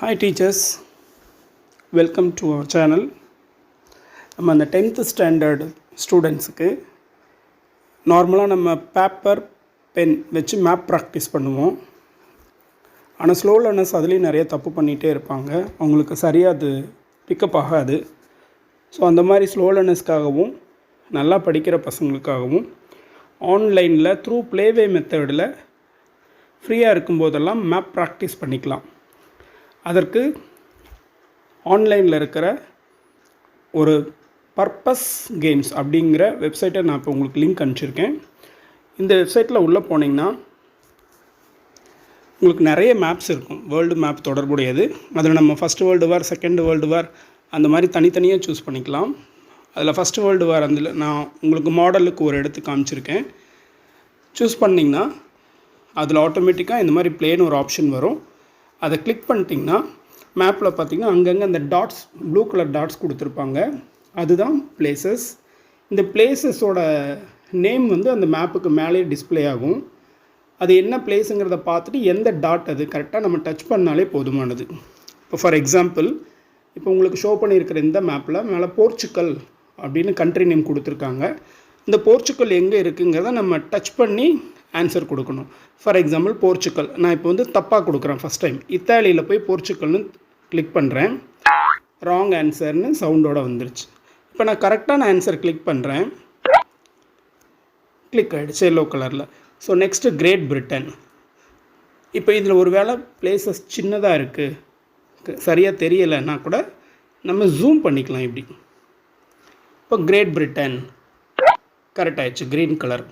Hi teachers, welcome to our channel. நம்ம அந்த 10th standard ஸ்டூடெண்ட்ஸுக்கு நார்மலாக நம்ம பேப்பர் பென் வச்சு மேப் ப்ராக்டிஸ் பண்ணுவோம். ஆனால் ஸ்லோ லேர்னர்ஸ் அதுலேயும் நிறைய தப்பு பண்ணிகிட்டே இருப்பாங்க. அவங்களுக்கு சரியாக அது பிக்கப் ஆகாது. ஸோ அந்த மாதிரி ஸ்லோ லேர்னர்ஸ்க்காகவும் நல்லா படிக்கிற பசங்களுக்காகவும் ஆன்லைனில் த்ரூ ப்ளேவே மெத்தடில் ஃப்ரீயாக இருக்கும்போதெல்லாம் மேப் ப்ராக்டிஸ் பண்ணிக்கலாம். அதற்கு ஆன்லைனில் இருக்கிற ஒரு பர்பஸ் கேம்ஸ் அப்படிங்கிற வெப்சைட்டை நான் இப்போ உங்களுக்கு லிங்க் அனுப்பிச்சிருக்கேன். இந்த வெப்சைட்டில் உள்ளே போனீங்கன்னா உங்களுக்கு நிறைய மேப்ஸ் இருக்கும். வேர்ல்டு மேப் தொடர்புடையது. அதில் நம்ம first world war, second world war அந்த மாதிரி தனித்தனியாக சூஸ் பண்ணிக்கலாம். அதில் ஃபஸ்ட்டு வேர்ல்டு வார் அதில் நான் உங்களுக்கு மாடலுக்கு ஒரு எடுத்து காமிச்சிருக்கேன். சூஸ் பண்ணிங்கன்னா அதில் ஆட்டோமேட்டிக்காக இந்த மாதிரி பிளேன்னு ஒரு ஆப்ஷன் வரும். அதை கிளிக் பண்ணிட்டிங்கன்னா மேப்பில் பார்த்திங்கன்னா அங்கங்கே அந்த டாட்ஸ், ப்ளூ கலர் டாட்ஸ் கொடுத்துருப்பாங்க. அதுதான் பிளேசஸ். இந்த பிளேசஸோட நேம் வந்து அந்த மேப்புக்கு மேலே டிஸ்பிளே ஆகும். அது என்ன பிளேஸுங்கிறத பார்த்துட்டு எந்த டாட் அது கரெக்டாக நம்ம டச் பண்ணாலே போதுமானது. இப்போ ஃபார் எக்ஸாம்பிள் இப்போ உங்களுக்கு ஷோ பண்ணியிருக்கிற இந்த மேப்பில் மேலே போர்ச்சுக்கல் அப்படின்னு கண்ட்ரி நேம் கொடுத்துருக்காங்க. இந்த போர்ச்சுக்கல் எங்கே இருக்குங்கிறத நம்ம டச் பண்ணி ஆன்சர் கொடுக்கணும். ஃபார் எக்ஸாம்பிள் போர்ச்சுக்கல், நான் இப்போ வந்து தப்பாக கொடுக்குறேன். ஃபஸ்ட் டைம் இத்தாலியில் போய் போர்ச்சுக்கல்னு கிளிக் பண்ணுறேன். ராங் ஆன்சர்னு சவுண்டோடு வந்துருச்சு. இப்போ நான் கரெக்டான ஆன்சர் கிளிக் பண்ணுறேன். கிளிக் ஆகிடுச்சு எல்லோ கலரில். So next great Britain. இப்போ இதில் ஒரு வேளை பிளேசஸ் சின்னதாக இருக்குது, சரியாக தெரியலைன்னா கூட நம்ம ஜூம் பண்ணிக்கலாம் இப்படி. இப்போ கிரேட் பிரிட்டன் கரெக்ட் ஆகிடுச்சு, க்ரீன் கலர்.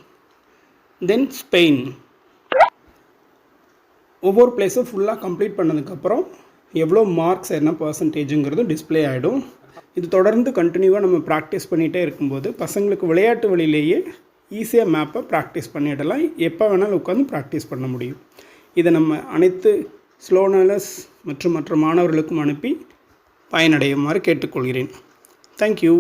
தென் ஸ்பெயின். ஒவ்வொரு பிளேஸும் ஃபுல்லாக கம்ப்ளீட் பண்ணதுக்கப்புறம் எவ்வளோ மார்க்ஸ் என்ன பர்சன்டேஜுங்கிறது டிஸ்பிளே ஆகிடும். இது தொடர்ந்து கண்டினியூவாக நம்ம ப்ராக்டிஸ் பண்ணிகிட்டே இருக்கும்போது பசங்களுக்கு விளையாட்டு வழியிலேயே ஈஸியாக மேப்பை ப்ராக்டிஸ் பண்ணிடலாம். எப்போ வேணாலும் உட்காந்து ப்ராக்டிஸ் பண்ண முடியும். இதை நம்ம அனைத்து ஸ்லோ லேர்னர்ஸ் மற்றும் மற்ற மாணவர்களுக்கும் அனுப்பி பயனடையுமாறு கேட்டுக்கொள்கிறேன். தேங்க்யூ.